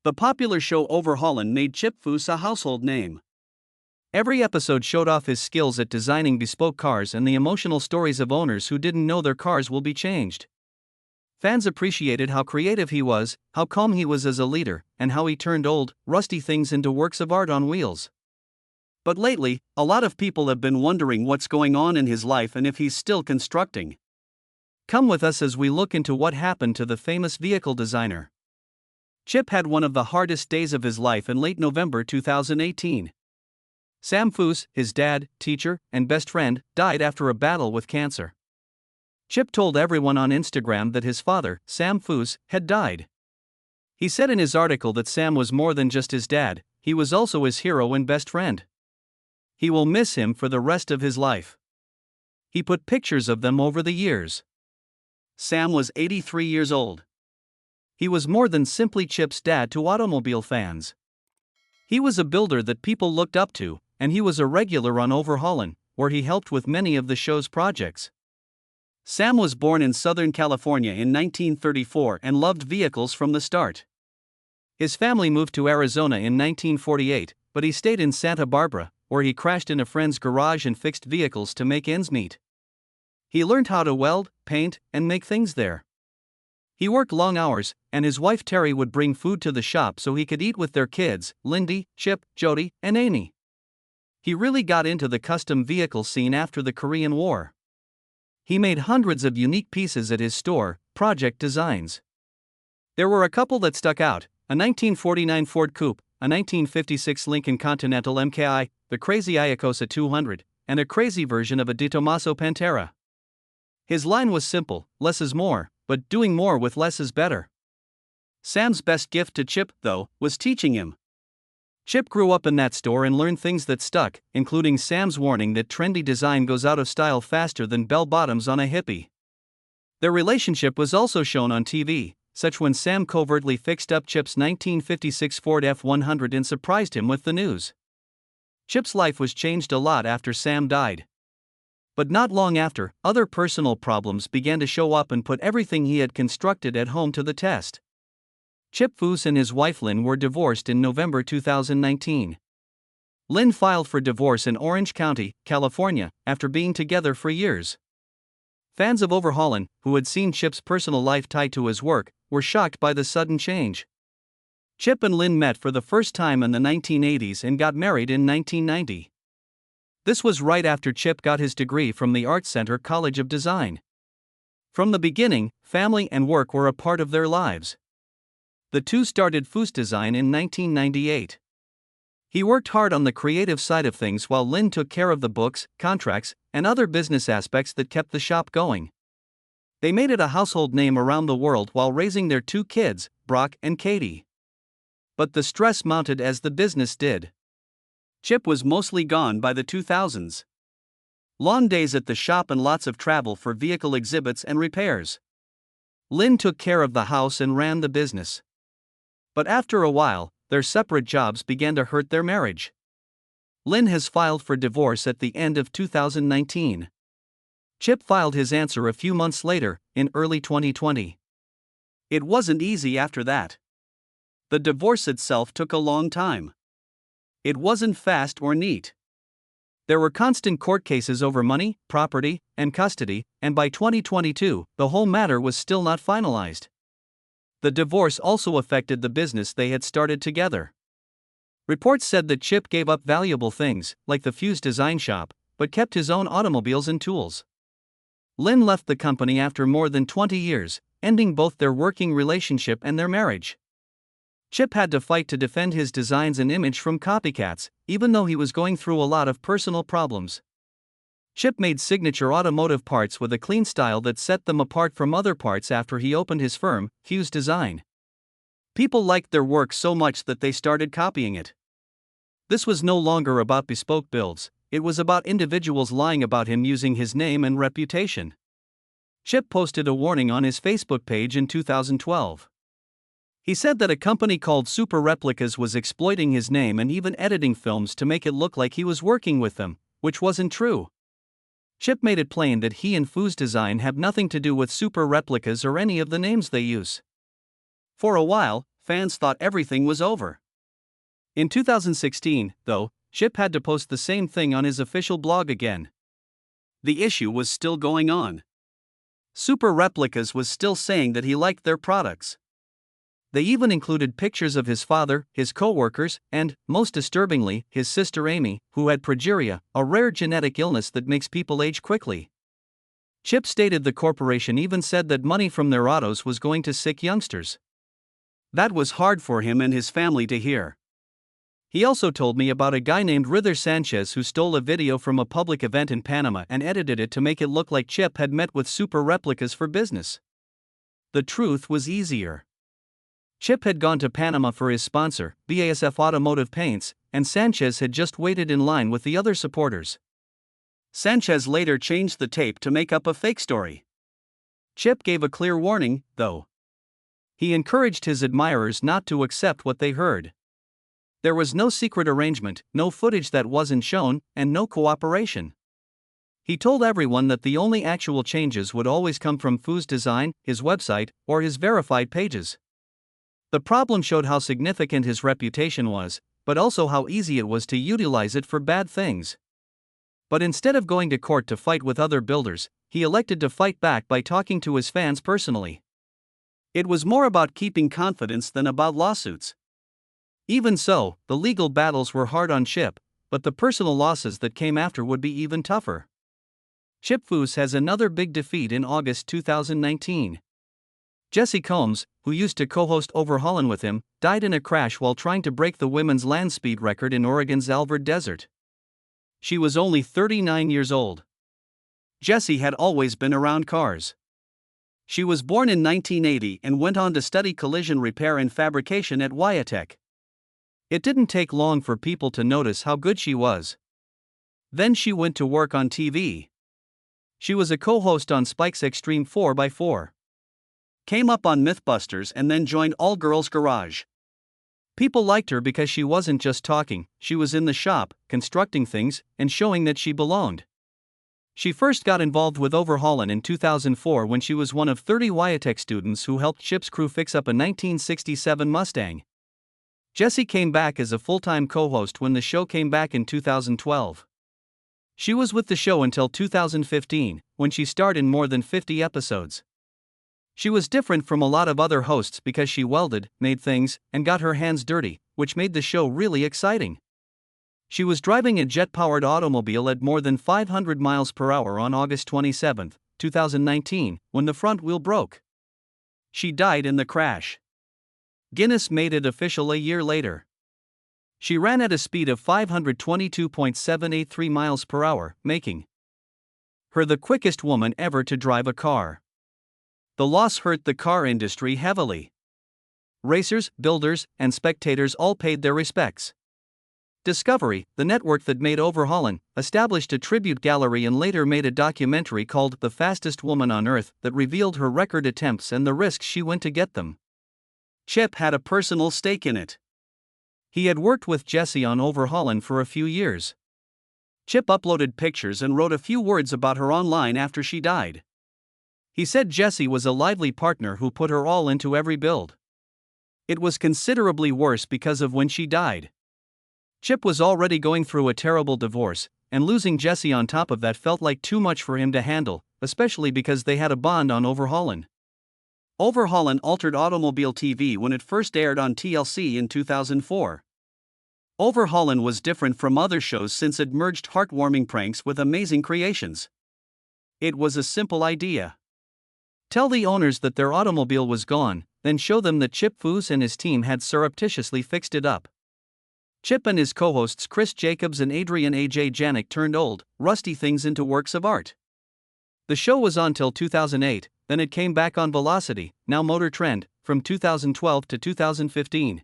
The popular show Overhaulin made Chip Foose a household name. Every episode showed off his skills at designing bespoke cars and the emotional stories of owners who didn't know their cars will be changed. Fans appreciated how creative he was, how calm he was as a leader, and how he turned old, rusty things into works of art on wheels. But lately, a lot of people have been wondering what's going on in his life and if he's still constructing. Come with us as we look into what happened to the famous vehicle designer. Chip had one of the hardest days of his life in late November 2018. Sam Foose, his dad, teacher, and best friend, died after a battle with cancer. Chip told everyone on Instagram that his father, Sam Foose, had died. He said in his article that Sam was more than just his dad, he was also his hero and best friend. He will miss him for the rest of his life. He put pictures of them over the years. Sam was 83 years old. He was more than simply Chip's dad to automobile fans. He was a builder that people looked up to, and he was a regular on Overhaulin, where he helped with many of the show's projects. Sam was born in Southern California in 1934 and loved vehicles from the start. His family moved to Arizona in 1948, but he stayed in Santa Barbara, where he crashed in a friend's garage and fixed vehicles to make ends meet. He learned how to weld, paint, and make things there. He worked long hours, and his wife Terry would bring food to the shop so he could eat with their kids, Lindy, Chip, Jody, and Amy. He really got into the custom vehicle scene after the Korean War. He made hundreds of unique pieces at his store, Project Designs. There were a couple that stuck out: a 1949 Ford Coupe, a 1956 Lincoln Continental MKI, the crazy Iacocca 200, and a crazy version of a De Tomaso Pantera. His line was simple: less is more, but doing more with less is better. Sam's best gift to Chip, though, was teaching him. Chip grew up in that store and learned things that stuck, including Sam's warning that trendy design goes out of style faster than bell-bottoms on a hippie. Their relationship was also shown on TV, such when Sam covertly fixed up Chip's 1956 Ford F-100 and surprised him with the news. Chip's life was changed a lot after Sam died. But not long after, other personal problems began to show up and put everything he had constructed at home to the test. Chip Foose and his wife Lynn were divorced in November 2019. Lynn filed for divorce in Orange County, California, after being together for years. Fans of Overhaulin, who had seen Chip's personal life tied to his work, were shocked by the sudden change. Chip and Lynn met for the first time in the 1980s and got married in 1990. This was right after Chip got his degree from the Art Center College of Design. From the beginning, family and work were a part of their lives. The two started Foose Design in 1998. He worked hard on the creative side of things while Lynn took care of the books, contracts, and other business aspects that kept the shop going. They made it a household name around the world while raising their two kids, Brock and Katie. But the stress mounted as the business did. Chip was mostly gone by the 2000s. Long days at the shop and lots of travel for vehicle exhibits and repairs. Lynn took care of the house and ran the business. But after a while, their separate jobs began to hurt their marriage. Lynn has filed for divorce at the end of 2019. Chip filed his answer a few months later, in early 2020. It wasn't easy after that. The divorce itself took a long time. It wasn't fast or neat. There were constant court cases over money, property, and custody, and by 2022, the whole matter was still not finalized. The divorce also affected the business they had started together. Reports said that Chip gave up valuable things, like the Foose Design Shop, but kept his own automobiles and tools. Lynn left the company after more than 20 years, ending both their working relationship and their marriage. Chip had to fight to defend his designs and image from copycats, even though he was going through a lot of personal problems. Chip made signature automotive parts with a clean style that set them apart from other parts after he opened his firm, Foose Design. People liked their work so much that they started copying it. This was no longer about bespoke builds, it was about individuals lying about him using his name and reputation. Chip posted a warning on his Facebook page in 2012. He said that a company called Super Replicas was exploiting his name and even editing films to make it look like he was working with them, which wasn't true. Chip made it plain that he and Foose Design have nothing to do with Super Replicas or any of the names they use. For a while, fans thought everything was over. In 2016, though, Chip had to post the same thing on his official blog again. The issue was still going on. Super Replicas was still saying that he liked their products. They even included pictures of his father, his co-workers, and, most disturbingly, his sister Amy, who had progeria, a rare genetic illness that makes people age quickly. Chip stated the corporation even said that money from their autos was going to sick youngsters. That was hard for him and his family to hear. He also told me about a guy named Rither Sanchez who stole a video from a public event in Panama and edited it to make it look like Chip had met with Super Replicas for business. The truth was easier. Chip had gone to Panama for his sponsor, BASF Automotive Paints, and Sanchez had just waited in line with the other supporters. Sanchez later changed the tape to make up a fake story. Chip gave a clear warning, though. He encouraged his admirers not to accept what they heard. There was no secret arrangement, no footage that wasn't shown, and no cooperation. He told everyone that the only actual changes would always come from Foose' design, his website, or his verified pages. The problem showed how significant his reputation was, but also how easy it was to utilize it for bad things. But instead of going to court to fight with other builders, he elected to fight back by talking to his fans personally. It was more about keeping confidence than about lawsuits. Even so, the legal battles were hard on Chip, but the personal losses that came after would be even tougher. Chip Foose has another big defeat in August 2019. Jessie Combs, who used to co-host Overhaulin with him, died in a crash while trying to break the women's land speed record in Oregon's Alvord Desert. She was only 39 years old. Jessie had always been around cars. She was born in 1980 and went on to study collision repair and fabrication at Wyatech. It didn't take long for people to notice how good she was. Then she went to work on TV. She was a co-host on Spike's Extreme 4x4. Came up on Mythbusters and then joined All Girls Garage. People liked her because she wasn't just talking, she was in the shop, constructing things, and showing that she belonged. She first got involved with Overhaulin in 2004 when she was one of 30 Wyatech students who helped Chip's crew fix up a 1967 Mustang. Jessie came back as a full-time co-host when the show came back in 2012. She was with the show until 2015, when she starred in more than 50 episodes. She was different from a lot of other hosts because she welded, made things, and got her hands dirty, which made the show really exciting. She was driving a jet-powered automobile at more than 500 miles per hour on August 27, 2019, when the front wheel broke. She died in the crash. Guinness made it official a year later. She ran at a speed of 522.783 miles per hour, making her the quickest woman ever to drive a car. The loss hurt the car industry heavily. Racers, builders, and spectators all paid their respects. Discovery, the network that made Overhaulin, established a tribute gallery and later made a documentary called The Fastest Woman on Earth that revealed her record attempts and the risks she went to get them. Chip had a personal stake in it. He had worked with Jessie on Overhaulin for a few years. Chip uploaded pictures and wrote a few words about her online after she died. He said Jessie was a lively partner who put her all into every build. It was considerably worse because of when she died. Chip was already going through a terrible divorce, and losing Jessie on top of that felt like too much for him to handle, especially because they had a bond on Overhaulin. Overhaulin altered automobile TV when it first aired on TLC in 2004. Overhaulin was different from other shows since it merged heartwarming pranks with amazing creations. It was a simple idea. Tell the owners that their automobile was gone, then show them that Chip Foose and his team had surreptitiously fixed it up. Chip and his co-hosts Chris Jacobs and Adrian A.J. Janik turned old, rusty things into works of art. The show was on till 2008, then it came back on Velocity, now Motor Trend, from 2012 to 2015.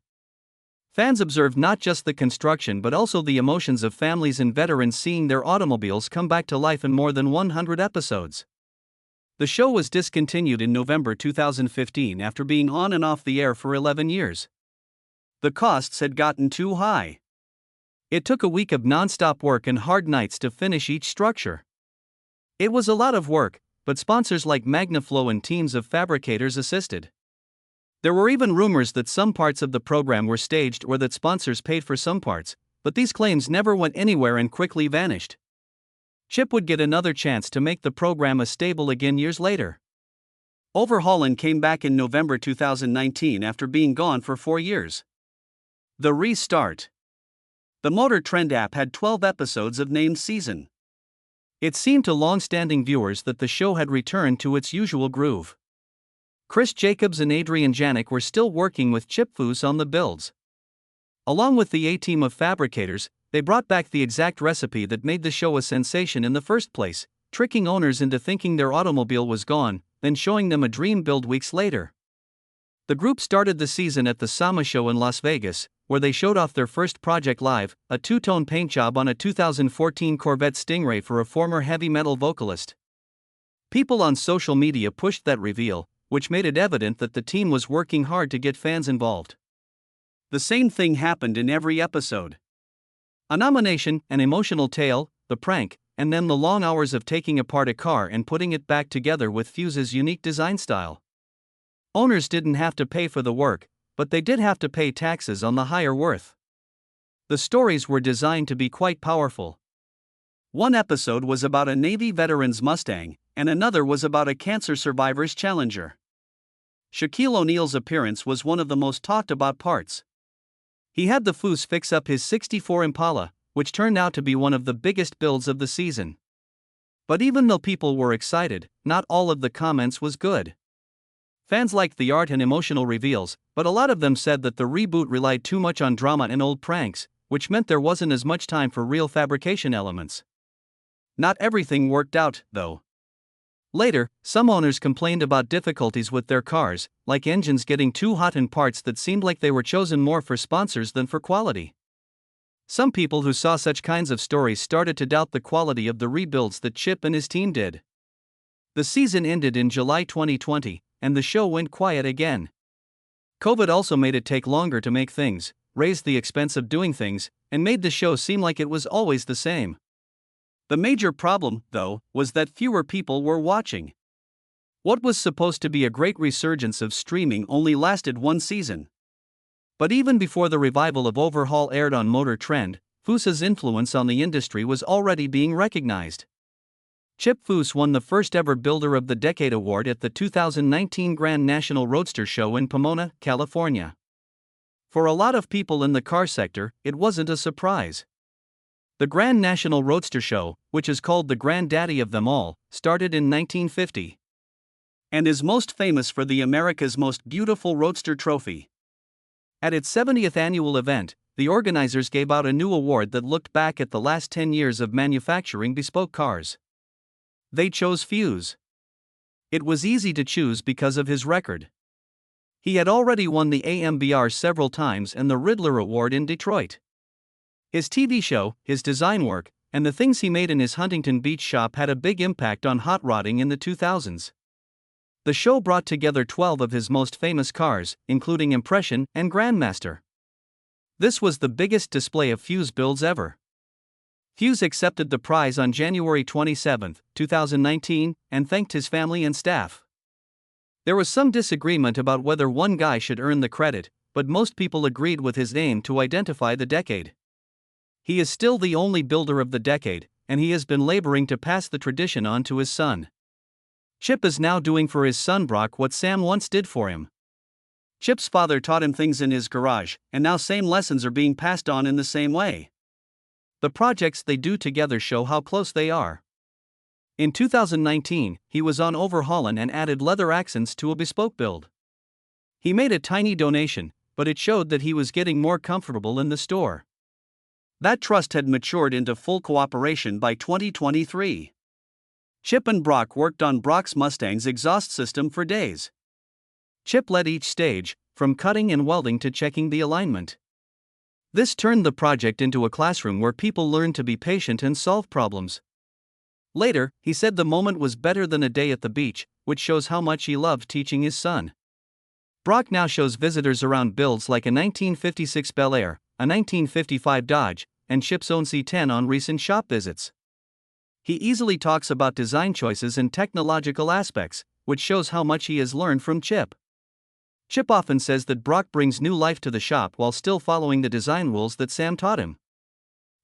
Fans observed not just the construction but also the emotions of families and veterans seeing their automobiles come back to life in more than 100 episodes. The show was discontinued in November 2015 after being on and off the air for 11 years. The costs had gotten too high. It took a week of non-stop work and hard nights to finish each structure. It was a lot of work, but sponsors like MagnaFlow and teams of fabricators assisted. There were even rumors that some parts of the program were staged or that sponsors paid for some parts, but these claims never went anywhere and quickly vanished. Chip would get another chance to make the program stable again years later. Overhaulin came back in November 2019 after being gone for 4 years. The restart. The Motor Trend app had 12 episodes of named season. It seemed to long-standing viewers that the show had returned to its usual groove. Chris Jacobs and Adrian Janik were still working with Chip Foose on the builds. Along with the A-team of fabricators, they brought back the exact recipe that made the show a sensation in the first place, tricking owners into thinking their automobile was gone, then showing them a dream build weeks later. The group started the season at the SAMA show in Las Vegas, where they showed off their first project live, a two-tone paint job on a 2014 Corvette Stingray for a former heavy metal vocalist. People on social media pushed that reveal, which made it evident that the team was working hard to get fans involved. The same thing happened in every episode. A nomination, an emotional tale, the prank, and then the long hours of taking apart a car and putting it back together with Fuse's unique design style. Owners didn't have to pay for the work, but they did have to pay taxes on the higher worth. The stories were designed to be quite powerful. One episode was about a Navy veteran's Mustang, and another was about a cancer survivor's Challenger. Shaquille O'Neal's appearance was one of the most talked about parts. He had the Foose fix up his '64 Impala, which turned out to be one of the biggest builds of the season. But even though people were excited, not all of the comments was good. Fans liked the art and emotional reveals, but a lot of them said that the reboot relied too much on drama and old pranks, which meant there wasn't as much time for real fabrication elements. Not everything worked out, though. Later, some owners complained about difficulties with their cars, like engines getting too hot and parts that seemed like they were chosen more for sponsors than for quality. Some people who saw such kinds of stories started to doubt the quality of the rebuilds that Chip and his team did. The season ended in July 2020, and the show went quiet again. COVID also made it take longer to make things, raised the expense of doing things, and made the show seem like it was always the same. The major problem, though, was that fewer people were watching. What was supposed to be a great resurgence of streaming only lasted one season. But even before the revival of Overhaul aired on Motor Trend, Foose's influence on the industry was already being recognized. Chip Foose won the first ever Builder of the Decade award at the 2019 Grand National Roadster Show in Pomona, California. For a lot of people in the car sector, it wasn't a surprise. The Grand National Roadster Show, which is called the granddaddy of them all, started in 1950. And is most famous for the America's Most Beautiful Roadster trophy. At its 70th annual event, the organizers gave out a new award that looked back at the last 10 years of manufacturing bespoke cars. They chose Fuse. It was easy to choose because of his record. He had already won the AMBR several times and the Riddler Award in Detroit. His TV show, his design work, and the things he made in his Huntington Beach shop had a big impact on hot rodding in the 2000s. The show brought together 12 of his most famous cars, including Impression and Grandmaster. This was the biggest display of Fuse builds ever. Fuse accepted the prize on January 27, 2019, and thanked his family and staff. There was some disagreement about whether one guy should earn the credit, but most people agreed with his name to identify the decade. He is still the only builder of the decade, and he has been laboring to pass the tradition on to his son. Chip is now doing for his son Brock what Sam once did for him. Chip's father taught him things in his garage, and now same lessons are being passed on in the same way. The projects they do together show how close they are. In 2019, he was on Overhaulin and added leather accents to a bespoke build. He made a tiny donation, but it showed that he was getting more comfortable in the store. That trust had matured into full cooperation by 2023. Chip and Brock worked on Brock's Mustang's exhaust system for days. Chip led each stage, from cutting and welding to checking the alignment. This turned the project into a classroom where people learned to be patient and solve problems. Later, he said the moment was better than a day at the beach, which shows how much he loved teaching his son. Brock now shows visitors around builds like a 1956 Bel Air, a 1955 Dodge, and Chip's own C10 on recent shop visits. He easily talks about design choices and technological aspects, which shows how much he has learned from Chip. Chip often says that Brock brings new life to the shop while still following the design rules that Sam taught him.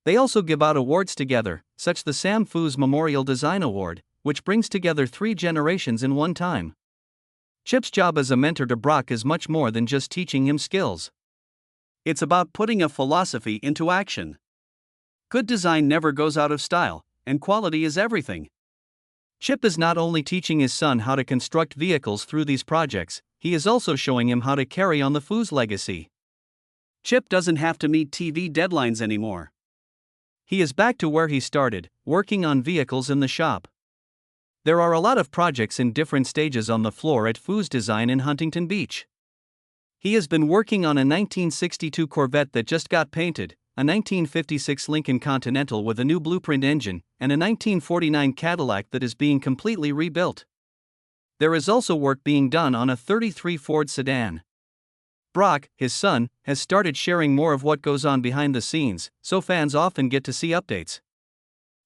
They also give out awards together, such the Sam Foose Memorial Design Award, which brings together 3 generations in one time. Chip's job as a mentor to Brock is much more than just teaching him skills. It's about putting a philosophy into action. Good design never goes out of style, and quality is everything. Chip is not only teaching his son how to construct vehicles through these projects, he is also showing him how to carry on the Foose legacy. Chip doesn't have to meet TV deadlines anymore. He is back to where he started, working on vehicles in the shop. There are a lot of projects in different stages on the floor at Foose Design in Huntington Beach. He has been working on a 1962 Corvette that just got painted, a 1956 Lincoln Continental with a new blueprint engine, and a 1949 Cadillac that is being completely rebuilt. There is also work being done on a '33 Ford sedan. Brock, his son, has started sharing more of what goes on behind the scenes, so fans often get to see updates.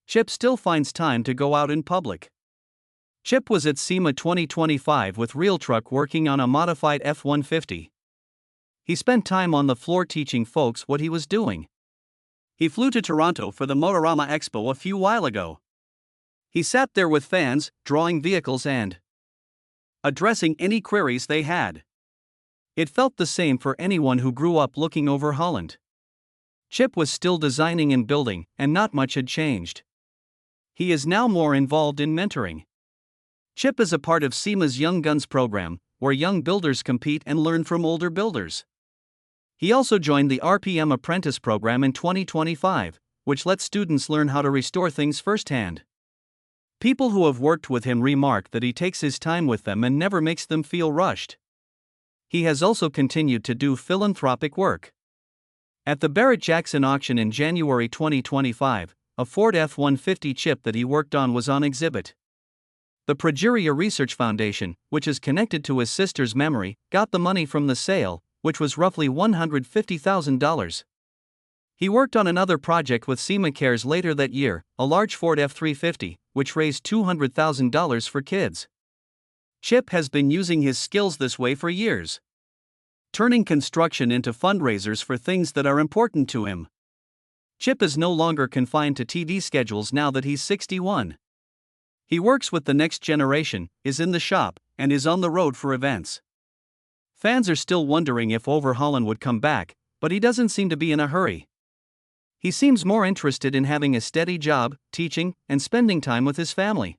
Chip still finds time to go out in public. Chip was at SEMA 2025 with Real Truck working on a modified F-150. He spent time on the floor teaching folks what he was doing. He flew to Toronto for the Motorama Expo a few while ago. He sat there with fans, drawing vehicles and addressing any queries they had. It felt the same for anyone who grew up looking over Holland. Chip was still designing and building, and not much had changed. He is now more involved in mentoring. Chip is a part of SEMA's Young Guns program, where young builders compete and learn from older builders. He also joined the RPM Apprentice program in 2025, which lets students learn how to restore things firsthand. People who have worked with him remark that he takes his time with them and never makes them feel rushed. He has also continued to do philanthropic work. At the Barrett-Jackson auction in January 2025, a Ford F-150 Chip that he worked on was on exhibit. The Progeria Research Foundation, which is connected to his sister's memory, got the money from the sale, which was roughly $150,000. He worked on another project with SEMA Cares later that year, a large Ford F-350, which raised $200,000 for kids. Chip has been using his skills this way for years, turning construction into fundraisers for things that are important to him. Chip is no longer confined to TV schedules now that he's 61. He works with the next generation, is in the shop, and is on the road for events. Fans are still wondering if Overhaulin would come back, but he doesn't seem to be in a hurry. He seems more interested in having a steady job, teaching, and spending time with his family.